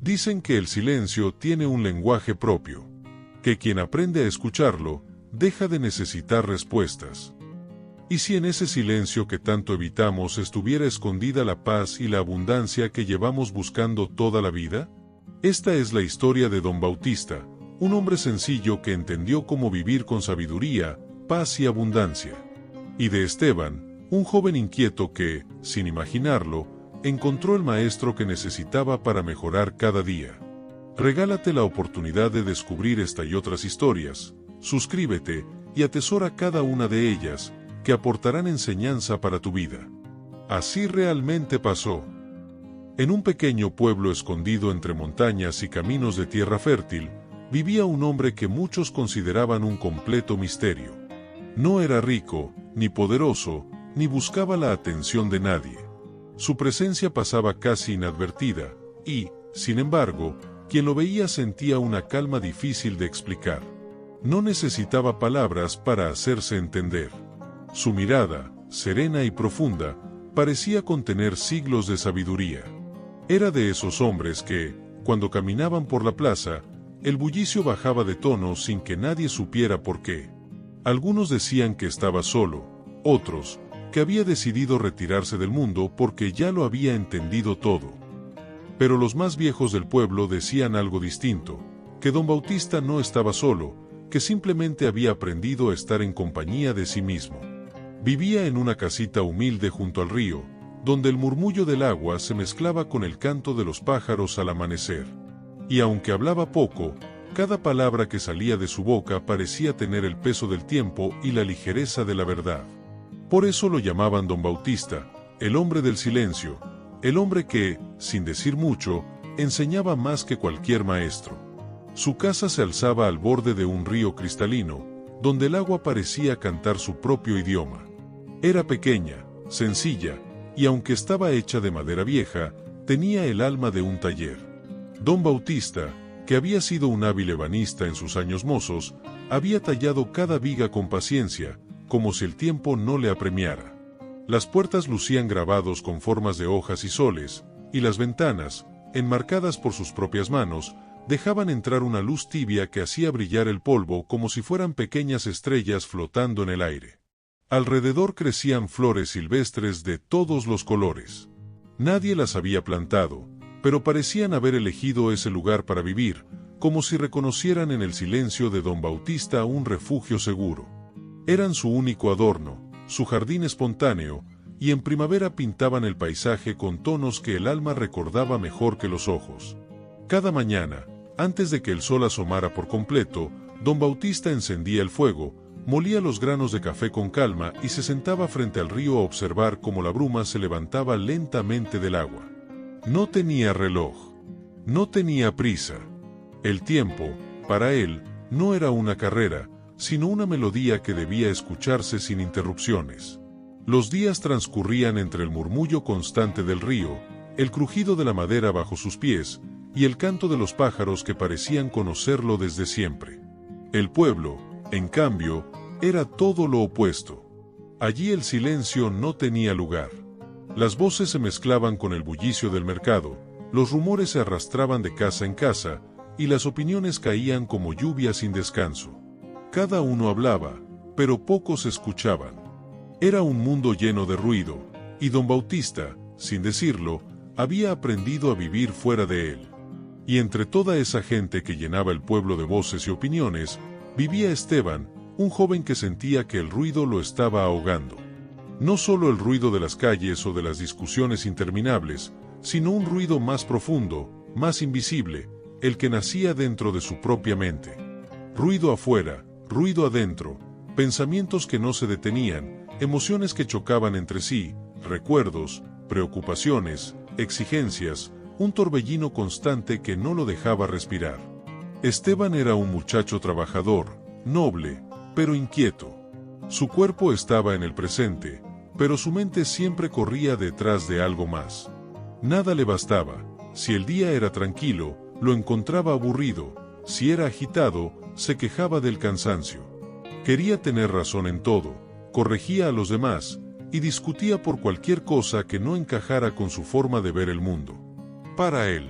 Dicen que el silencio tiene un lenguaje propio, que quien aprende a escucharlo, deja de necesitar respuestas. ¿Y si en ese silencio que tanto evitamos estuviera escondida la paz y la abundancia que llevamos buscando toda la vida? Esta es la historia de Don Bautista, un hombre sencillo que entendió cómo vivir con sabiduría, paz y abundancia. Y de Esteban, un joven inquieto que, sin imaginarlo, encontró el maestro que necesitaba para mejorar cada día. Regálate la oportunidad de descubrir esta y otras historias, suscríbete y atesora cada una de ellas, que aportarán enseñanza para tu vida. Así realmente pasó. En un pequeño pueblo escondido entre montañas y caminos de tierra fértil, vivía un hombre que muchos consideraban un completo misterio. No era rico, ni poderoso, ni buscaba la atención de nadie. Su presencia pasaba casi inadvertida, y, sin embargo, quien lo veía sentía una calma difícil de explicar. No necesitaba palabras para hacerse entender. Su mirada, serena y profunda, parecía contener siglos de sabiduría. Era de esos hombres que, cuando caminaban por la plaza, el bullicio bajaba de tono sin que nadie supiera por qué. Algunos decían que estaba solo, otros, que había decidido retirarse del mundo porque ya lo había entendido todo. Pero los más viejos del pueblo decían algo distinto, que Don Bautista no estaba solo, que simplemente había aprendido a estar en compañía de sí mismo. Vivía en una casita humilde junto al río, donde el murmullo del agua se mezclaba con el canto de los pájaros al amanecer. Y aunque hablaba poco, cada palabra que salía de su boca parecía tener el peso del tiempo y la ligereza de la verdad. Por eso lo llamaban Don Bautista, el hombre del silencio, el hombre que, sin decir mucho, enseñaba más que cualquier maestro. Su casa se alzaba al borde de un río cristalino, donde el agua parecía cantar su propio idioma. Era pequeña, sencilla, y aunque estaba hecha de madera vieja, tenía el alma de un taller. Don Bautista, que había sido un hábil ebanista en sus años mozos, había tallado cada viga con paciencia, como si el tiempo no le apremiara. Las puertas lucían grabados con formas de hojas y soles, y las ventanas, enmarcadas por sus propias manos, dejaban entrar una luz tibia que hacía brillar el polvo como si fueran pequeñas estrellas flotando en el aire. Alrededor crecían flores silvestres de todos los colores. Nadie las había plantado, pero parecían haber elegido ese lugar para vivir, como si reconocieran en el silencio de Don Bautista un refugio seguro. Eran su único adorno, su jardín espontáneo, y en primavera pintaban el paisaje con tonos que el alma recordaba mejor que los ojos. Cada mañana, antes de que el sol asomara por completo, Don Bautista encendía el fuego, molía los granos de café con calma y se sentaba frente al río a observar cómo la bruma se levantaba lentamente del agua. No tenía reloj. No tenía prisa. El tiempo, para él, no era una carrera, sino una melodía que debía escucharse sin interrupciones. Los días transcurrían entre el murmullo constante del río, el crujido de la madera bajo sus pies, y el canto de los pájaros que parecían conocerlo desde siempre. El pueblo, en cambio, era todo lo opuesto. Allí el silencio no tenía lugar. Las voces se mezclaban con el bullicio del mercado, los rumores se arrastraban de casa en casa, y las opiniones caían como lluvia sin descanso. Cada uno hablaba, pero pocos escuchaban. Era un mundo lleno de ruido, y Don Bautista, sin decirlo, había aprendido a vivir fuera de él. Y entre toda esa gente que llenaba el pueblo de voces y opiniones, vivía Esteban, un joven que sentía que el ruido lo estaba ahogando. No solo el ruido de las calles o de las discusiones interminables, sino un ruido más profundo, más invisible, el que nacía dentro de su propia mente. Ruido afuera, ruido adentro, pensamientos que no se detenían, emociones que chocaban entre sí, recuerdos, preocupaciones, exigencias, un torbellino constante que no lo dejaba respirar. Esteban era un muchacho trabajador, noble, pero inquieto. Su cuerpo estaba en el presente, pero su mente siempre corría detrás de algo más. Nada le bastaba. Si el día era tranquilo, lo encontraba aburrido. Si era agitado, se quejaba del cansancio. Quería tener razón en todo, corregía a los demás, y discutía por cualquier cosa que no encajara con su forma de ver el mundo. Para él,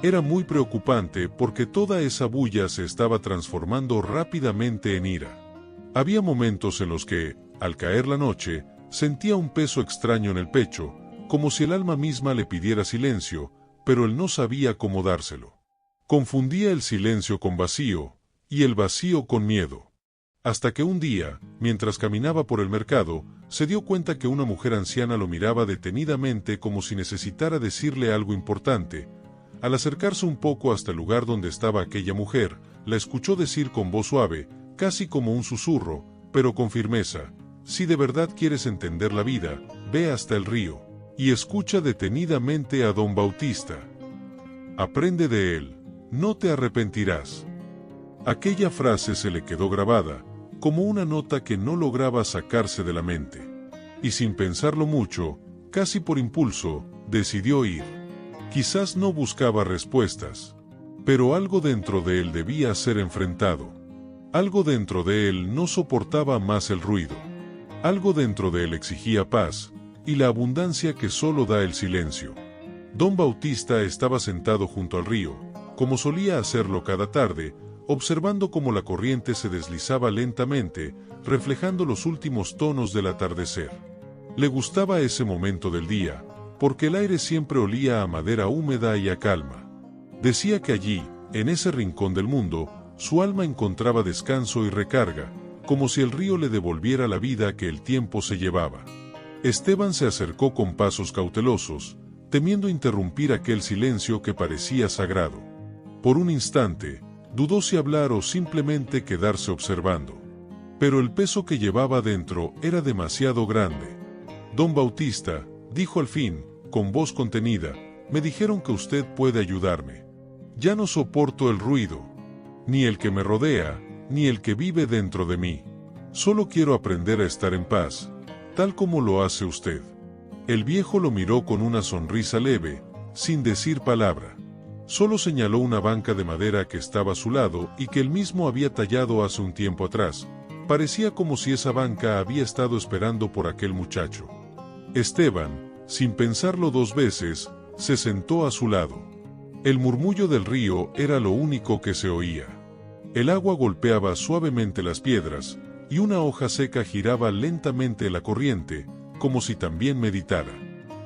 Era muy preocupante porque toda esa bulla se estaba transformando rápidamente en ira. Había momentos en los que, al caer la noche, sentía un peso extraño en el pecho, como si el alma misma le pidiera silencio, pero él no sabía cómo dárselo. Confundía el silencio con vacío, y el vacío con miedo. Hasta que un día, mientras caminaba por el mercado, se dio cuenta que una mujer anciana lo miraba detenidamente como si necesitara decirle algo importante. Al acercarse un poco hasta el lugar donde estaba aquella mujer, la escuchó decir con voz suave, casi como un susurro, pero con firmeza: si de verdad quieres entender la vida, ve hasta el río, y escucha detenidamente a Don Bautista. Aprende de él, no te arrepentirás. Aquella frase se le quedó grabada, como una nota que no lograba sacarse de la mente. Y sin pensarlo mucho, casi por impulso, decidió ir. Quizás no buscaba respuestas, pero algo dentro de él debía ser enfrentado. Algo dentro de él no soportaba más el ruido. Algo dentro de él exigía paz, y la abundancia que solo da el silencio. Don Bautista estaba sentado junto al río, como solía hacerlo cada tarde, observando cómo la corriente se deslizaba lentamente, reflejando los últimos tonos del atardecer. Le gustaba ese momento del día, porque el aire siempre olía a madera húmeda y a calma. Decía que allí, en ese rincón del mundo, su alma encontraba descanso y recarga, como si el río le devolviera la vida que el tiempo se llevaba. Esteban se acercó con pasos cautelosos, temiendo interrumpir aquel silencio que parecía sagrado. Por un instante, dudó si hablar o simplemente quedarse observando. Pero el peso que llevaba dentro era demasiado grande. Don Bautista, dijo al fin, con voz contenida, me dijeron que usted puede ayudarme. Ya no soporto el ruido, ni el que me rodea, ni el que vive dentro de mí. Solo quiero aprender a estar en paz, tal como lo hace usted. El viejo lo miró con una sonrisa leve, sin decir palabra. Solo señaló una banca de madera que estaba a su lado y que él mismo había tallado hace un tiempo atrás. Parecía como si esa banca había estado esperando por aquel muchacho. Esteban, sin pensarlo dos veces, se sentó a su lado. El murmullo del río era lo único que se oía. El agua golpeaba suavemente las piedras, y una hoja seca giraba lentamente en la corriente, como si también meditara.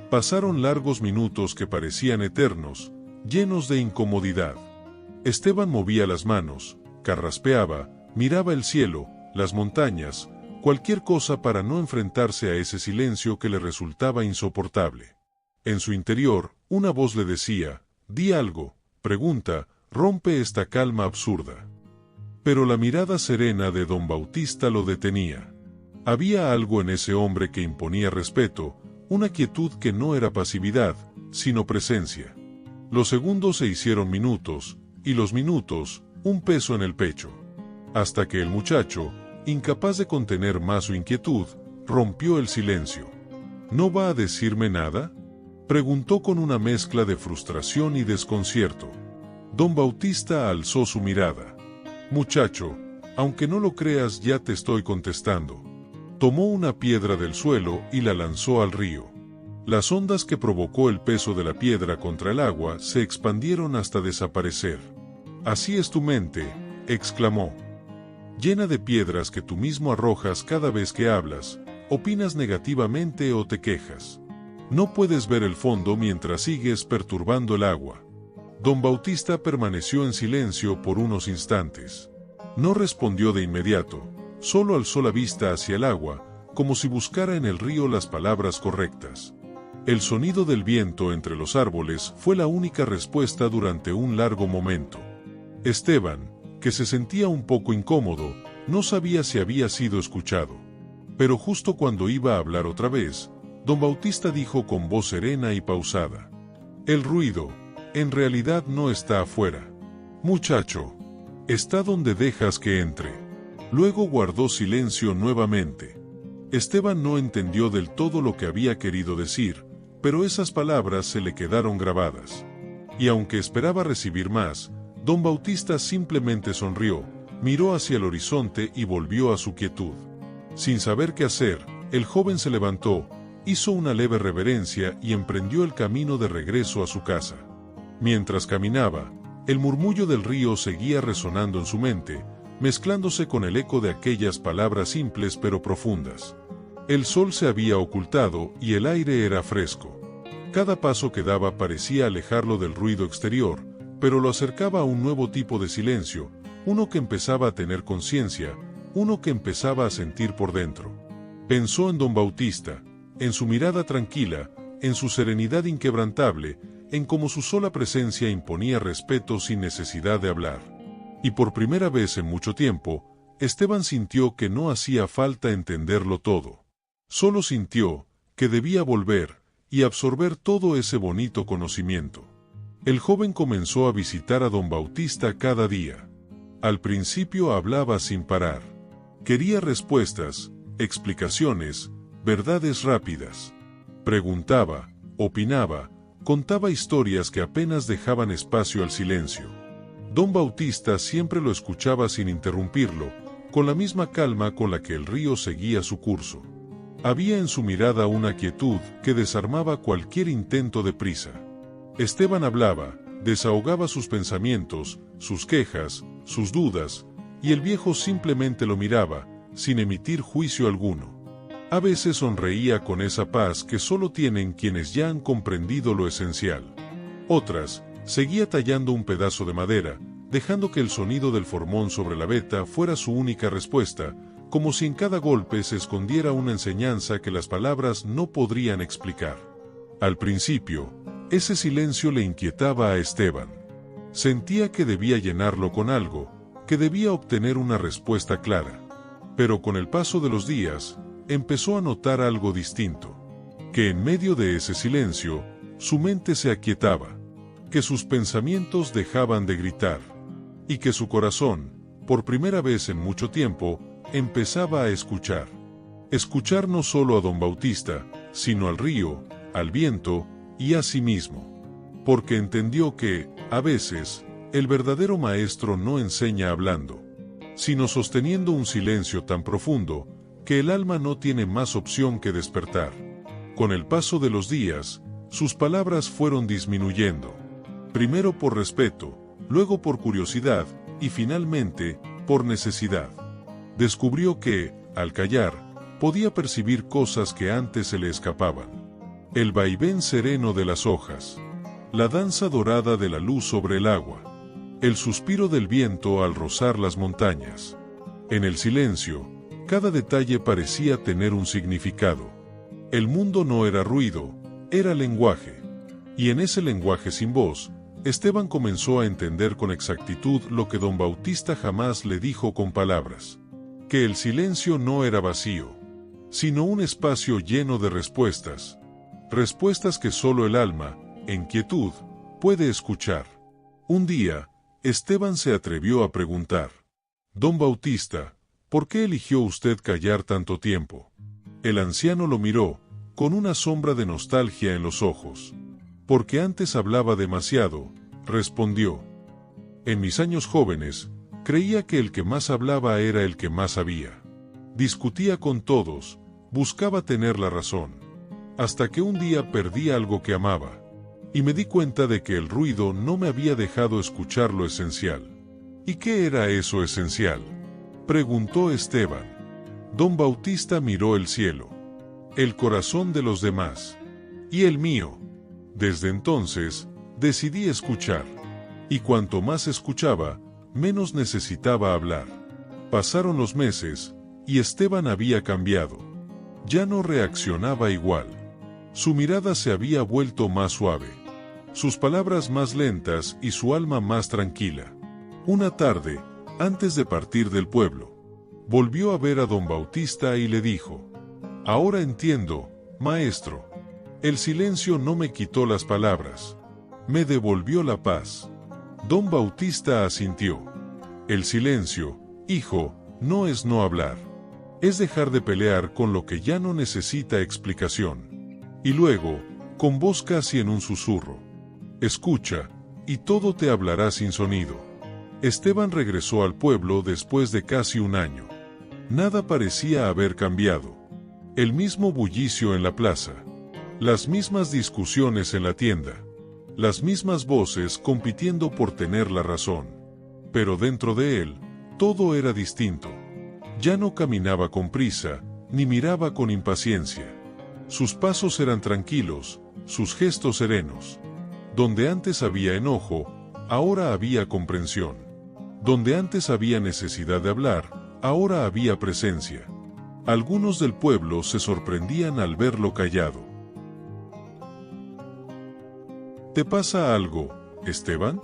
Pasaron largos minutos que parecían eternos, llenos de incomodidad. Esteban movía las manos, carraspeaba, miraba el cielo, las montañas, cualquier cosa para no enfrentarse a ese silencio que le resultaba insoportable. En su interior, una voz le decía: di algo, pregunta, rompe esta calma absurda. Pero la mirada serena de Don Bautista lo detenía. Había algo en ese hombre que imponía respeto, una quietud que no era pasividad, sino presencia. Los segundos se hicieron minutos, y los minutos, un peso en el pecho. Hasta que el muchacho, incapaz de contener más su inquietud, rompió el silencio. ¿No va a decirme nada?, preguntó con una mezcla de frustración y desconcierto. Don Bautista alzó su mirada. Muchacho, aunque no lo creas, ya te estoy contestando. Tomó una piedra del suelo y la lanzó al río. Las ondas que provocó el peso de la piedra contra el agua se expandieron hasta desaparecer. Así es tu mente, exclamó. Llena de piedras que tú mismo arrojas cada vez que hablas, opinas negativamente o te quejas. No puedes ver el fondo mientras sigues perturbando el agua. Don Bautista permaneció en silencio por unos instantes. No respondió de inmediato, solo alzó la vista hacia el agua, como si buscara en el río las palabras correctas. El sonido del viento entre los árboles fue la única respuesta durante un largo momento. Esteban, que se sentía un poco incómodo, no sabía si había sido escuchado. Pero justo cuando iba a hablar otra vez, Don Bautista dijo con voz serena y pausada: el ruido, en realidad no está afuera. Muchacho, está donde dejas que entre. Luego guardó silencio nuevamente. Esteban no entendió del todo lo que había querido decir, pero esas palabras se le quedaron grabadas. Y aunque esperaba recibir más, Don Bautista simplemente sonrió, miró hacia el horizonte y volvió a su quietud. Sin saber qué hacer, el joven se levantó, hizo una leve reverencia y emprendió el camino de regreso a su casa. Mientras caminaba, el murmullo del río seguía resonando en su mente, mezclándose con el eco de aquellas palabras simples pero profundas. El sol se había ocultado y el aire era fresco. Cada paso que daba parecía alejarlo del ruido exterior, pero lo acercaba a un nuevo tipo de silencio, uno que empezaba a tener conciencia, uno que empezaba a sentir por dentro. Pensó en don Bautista, en su mirada tranquila, en su serenidad inquebrantable, en cómo su sola presencia imponía respeto sin necesidad de hablar. Y por primera vez en mucho tiempo, Esteban sintió que no hacía falta entenderlo todo. Solo sintió que debía volver y absorber todo ese bonito conocimiento. El joven comenzó a visitar a don Bautista cada día. Al principio hablaba sin parar. Quería respuestas, explicaciones, verdades rápidas. Preguntaba, opinaba, contaba historias que apenas dejaban espacio al silencio. Don Bautista siempre lo escuchaba sin interrumpirlo, con la misma calma con la que el río seguía su curso. Había en su mirada una quietud que desarmaba cualquier intento de prisa. Esteban hablaba, desahogaba sus pensamientos, sus quejas, sus dudas, y el viejo simplemente lo miraba, sin emitir juicio alguno. A veces sonreía con esa paz que solo tienen quienes ya han comprendido lo esencial. Otras, seguía tallando un pedazo de madera, dejando que el sonido del formón sobre la veta fuera su única respuesta, como si en cada golpe se escondiera una enseñanza que las palabras no podrían explicar. Al principio, ese silencio le inquietaba a Esteban. Sentía que debía llenarlo con algo, que debía obtener una respuesta clara. Pero con el paso de los días, empezó a notar algo distinto. Que en medio de ese silencio, su mente se aquietaba. Que sus pensamientos dejaban de gritar. Y que su corazón, por primera vez en mucho tiempo, empezaba a escuchar. Escuchar no solo a don Bautista, sino al río, al viento y a sí mismo. Porque entendió que, a veces, el verdadero maestro no enseña hablando, sino sosteniendo un silencio tan profundo, que el alma no tiene más opción que despertar. Con el paso de los días, sus palabras fueron disminuyendo. Primero por respeto, luego por curiosidad, y finalmente, por necesidad. Descubrió que, al callar, podía percibir cosas que antes se le escapaban. El vaivén sereno de las hojas. La danza dorada de la luz sobre el agua. El suspiro del viento al rozar las montañas. En el silencio, cada detalle parecía tener un significado. El mundo no era ruido, era lenguaje. Y en ese lenguaje sin voz, Esteban comenzó a entender con exactitud lo que don Bautista jamás le dijo con palabras. Que el silencio no era vacío, sino un espacio lleno de respuestas. Respuestas que solo el alma, en quietud, puede escuchar. Un día, Esteban se atrevió a preguntar: «Don Bautista, ¿por qué eligió usted callar tanto tiempo?». El anciano lo miró, con una sombra de nostalgia en los ojos. «Porque antes hablaba demasiado», respondió. «En mis años jóvenes, creía que el que más hablaba era el que más sabía. Discutía con todos, buscaba tener la razón. Hasta que un día perdí algo que amaba. Y me di cuenta de que el ruido no me había dejado escuchar lo esencial». «¿Y qué era eso esencial?», preguntó Esteban. Don Bautista miró el cielo. «El corazón de los demás. Y el mío». Desde entonces, decidí escuchar. Y cuanto más escuchaba, menos necesitaba hablar. Pasaron los meses, y Esteban había cambiado. Ya no reaccionaba igual. Su mirada se había vuelto más suave. Sus palabras más lentas y su alma más tranquila. Una tarde, antes de partir del pueblo, volvió a ver a don Bautista y le dijo: «Ahora entiendo, maestro. El silencio no me quitó las palabras. Me devolvió la paz». Don Bautista asintió. El silencio, hijo, no es no hablar. Es dejar de pelear con lo que ya no necesita explicación. Y luego, con voz casi en un susurro: «Escucha, y todo te hablará sin sonido». Esteban regresó al pueblo después de casi un año. Nada parecía haber cambiado. El mismo bullicio en la plaza. Las mismas discusiones en la tienda. las mismas voces compitiendo por tener la razón. Pero dentro de él, todo era distinto. Ya no caminaba con prisa, ni miraba con impaciencia. Sus pasos eran tranquilos, sus gestos serenos. Donde antes había enojo, ahora había comprensión. Donde antes había necesidad de hablar, ahora había presencia. Algunos del pueblo se sorprendían al verlo callado. ¿Te pasa algo, Esteban?,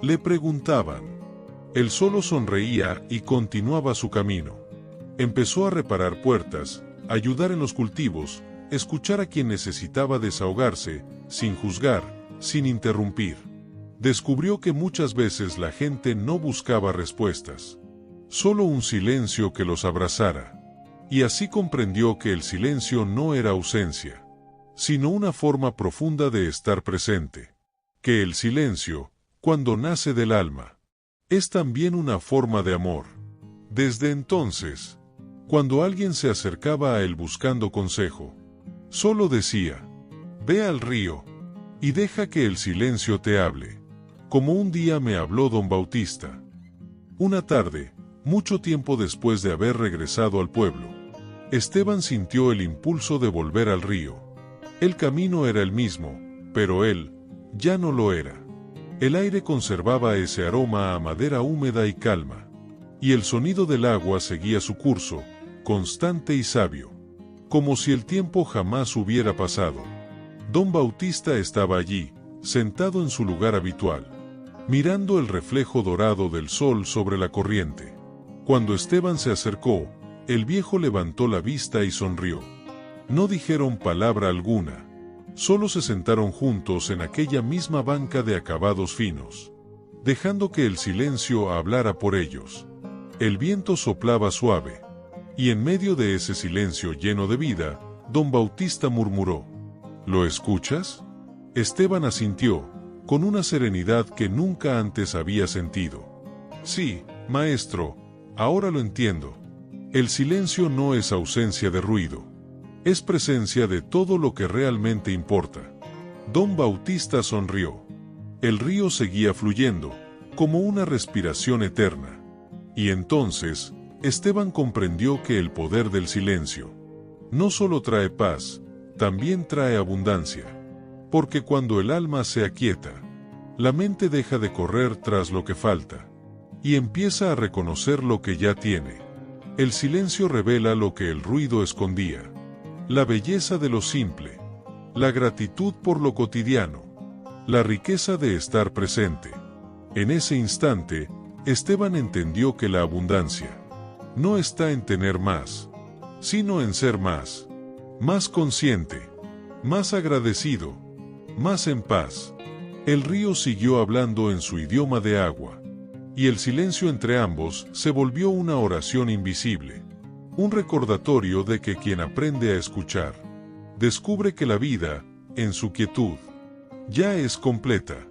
le preguntaban. Él solo sonreía y continuaba su camino. Empezó a reparar puertas, ayudar en los cultivos, escuchar a quien necesitaba desahogarse, sin juzgar, sin interrumpir. Descubrió que muchas veces la gente no buscaba respuestas, solo un silencio que los abrazara. Y así comprendió que el silencio no era ausencia, sino una forma profunda de estar presente. Que el silencio, cuando nace del alma, es también una forma de amor. Desde entonces, cuando alguien se acercaba a él buscando consejo, solo decía: ve al río y deja que el silencio te hable, como un día me habló don Bautista. Una tarde, mucho tiempo después de haber regresado al pueblo, Esteban sintió el impulso de volver al río. El camino era el mismo, pero él ya no lo era. El aire conservaba ese aroma a madera húmeda y calma, y el sonido del agua seguía su curso, constante y sabio, como si el tiempo jamás hubiera pasado. Don Bautista estaba allí, sentado en su lugar habitual, mirando el reflejo dorado del sol sobre la corriente. Cuando Esteban se acercó, el viejo levantó la vista y sonrió. No dijeron palabra alguna, solo se sentaron juntos en aquella misma banca de acabados finos, dejando que el silencio hablara por ellos. El viento soplaba suave, y en medio de ese silencio lleno de vida, don Bautista murmuró: ¿lo escuchas? Esteban asintió, con una serenidad que nunca antes había sentido. Sí, maestro, ahora lo entiendo. El silencio no es ausencia de ruido, es presencia de todo lo que realmente importa. Don Bautista sonrió. El río seguía fluyendo, como una respiración eterna. Y entonces, Esteban comprendió que el poder del silencio no solo trae paz, también trae abundancia. Porque cuando el alma se aquieta, la mente deja de correr tras lo que falta, y empieza a reconocer lo que ya tiene. El silencio revela lo que el ruido escondía: la belleza de lo simple, la gratitud por lo cotidiano, la riqueza de estar presente. En ese instante, Esteban entendió que la abundancia no está en tener más, sino en ser más consciente, más agradecido, más en paz. El río siguió hablando en su idioma de agua, y el silencio entre ambos se volvió una oración invisible, un recordatorio de que quien aprende a escuchar, descubre que la vida, en su quietud, ya es completa.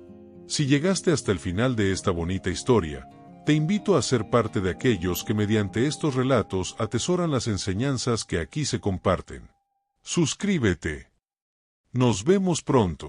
Si llegaste hasta el final de esta bonita historia, te invito a ser parte de aquellos que mediante estos relatos atesoran las enseñanzas que aquí se comparten. Suscríbete. Nos vemos pronto.